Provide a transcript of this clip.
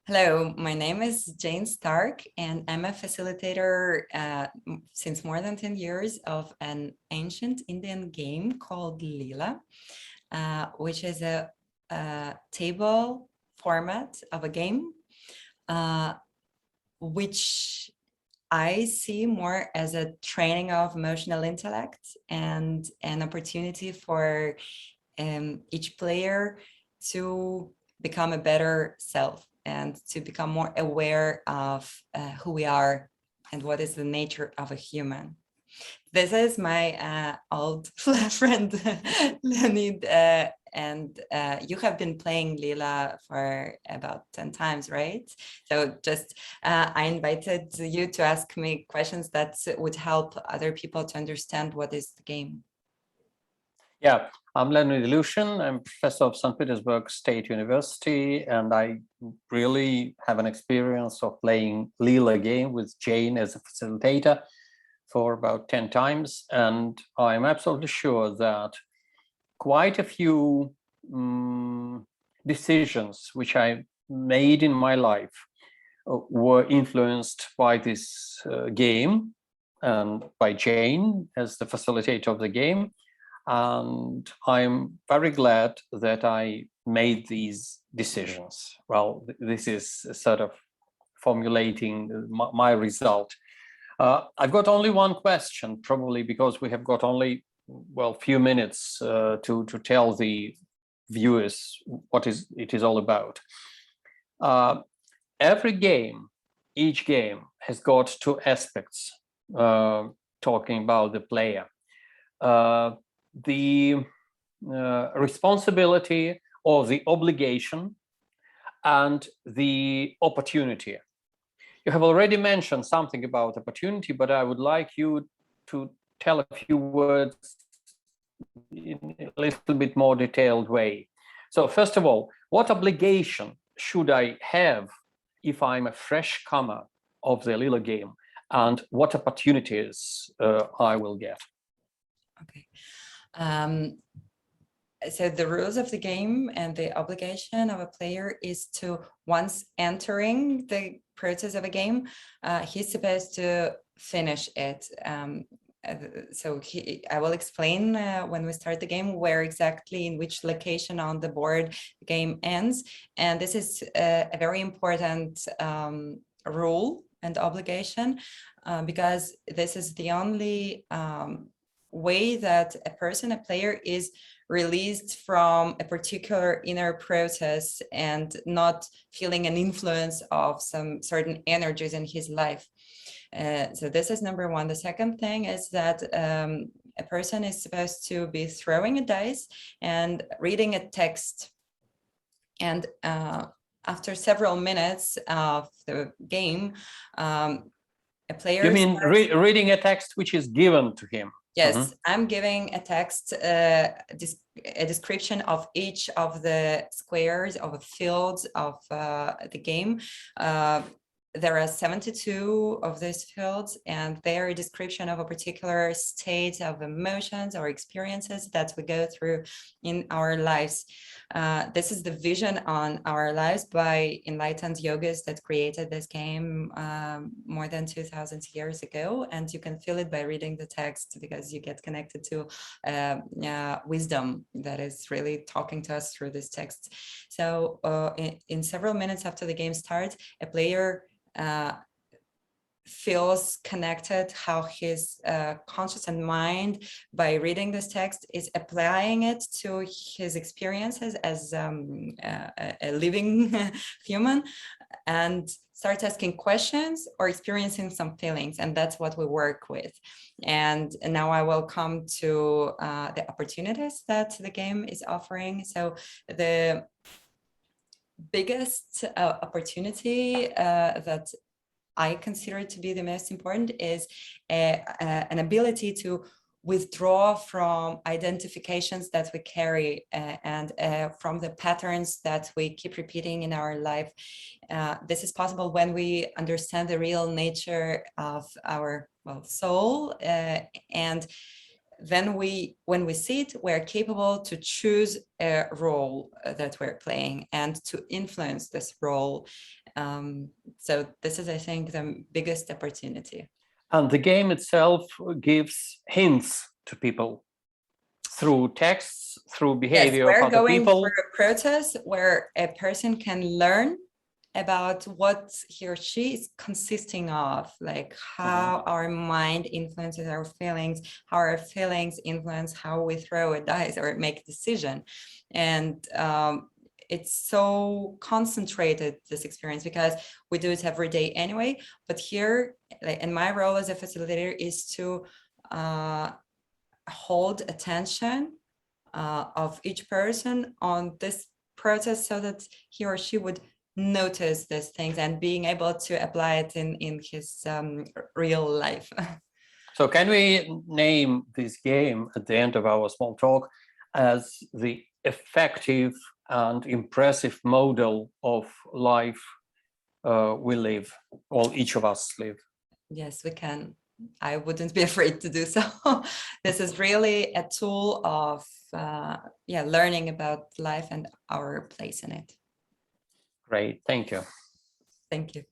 Hello, my name is Jane Stark, and I'm a facilitator since more than 10 years of an ancient Indian game called Leela, which is a table format of a game, uh, which I see more as a training of emotional intellect and an opportunity for each player to become a better self and to become more aware of who we are and what is the nature of a human. This is my old friend Leonid, and you have been playing Leela for about 10 times, right? So just I invited you to ask me questions that would help other people to understand what is the game. Yeah, I'm Leonid Ilyushin. I'm professor of St. Petersburg State University, and I really have an experience of playing Leela game with Jane as a facilitator for about 10 times. And I'm absolutely sure that quite a few decisions which I made in my life were influenced by this game and by Jane as the facilitator of the game. And I'm very glad that I made these decisions. Well, this is sort of formulating my result. I've got only one question, probably because we have got only, well, few minutes to tell the viewers what it is all about. Every game, each game has got two aspects talking about the player. The responsibility or the obligation and the opportunity. You have already mentioned something about opportunity, but I would like you to tell a few words in a little bit more detailed way. So first of all, what obligation should I have if I'm a fresh comer of the Leela game, and what opportunities I will get? Okay. So the rules of the game and the obligation of a player is to, once entering the process of a game, he's supposed to finish it. So I will explain when we start the game where exactly, in which location on the board the game ends. And this is a very important rule and obligation because this is the only way that a player is released from a particular inner process and not feeling an influence of some certain energies in his life. So this is number one. The second thing is that a person is supposed to be throwing a dice and reading a text. And after several minutes of the game, a player— You mean reading a text which is given to him? Yes, I'm giving a text, a description of each of the squares of the fields of the game. There are 72 of these fields, and they are a description of a particular state of emotions or experiences that we go through in our lives. This is the vision on our lives by enlightened yogis that created this game more than 2000 years ago. And you can feel it by reading the text, because you get connected to wisdom that is really talking to us through this text. So in several minutes after the game starts, a player feels connected, how his conscious and mind, by reading this text, is applying it to his experiences as a living human, and starts asking questions or experiencing some feelings. And that's what we work with. And now I will come to the opportunities that the game is offering. So the biggest opportunity that I consider it to be the most important is an ability to withdraw from identifications that we carry and from the patterns that we keep repeating in our life. This is possible when we understand the real nature of our soul and then when we sit, we're capable to choose a role that we're playing and to influence this role. So this is, I think, the biggest opportunity. And the game itself gives hints to people through texts, through behavior Yes, of we're other going people. through a process where a person can learn about what he or she is consisting of, like how our mind influences our feelings, how our feelings influence how we throw a dice or make a decision. And it's so concentrated, this experience, because we do it every day anyway. But here, like, and my role as a facilitator is to hold attention of each person on this process so that he or she would notice these things and being able to apply it in his real life. So can we name this game at the end of our small talk as the effective and impressive model of life we live, or each of us live? Yes, we can. I wouldn't be afraid to do so. This is really a tool of learning about life and our place in it. Great, thank you. Thank you.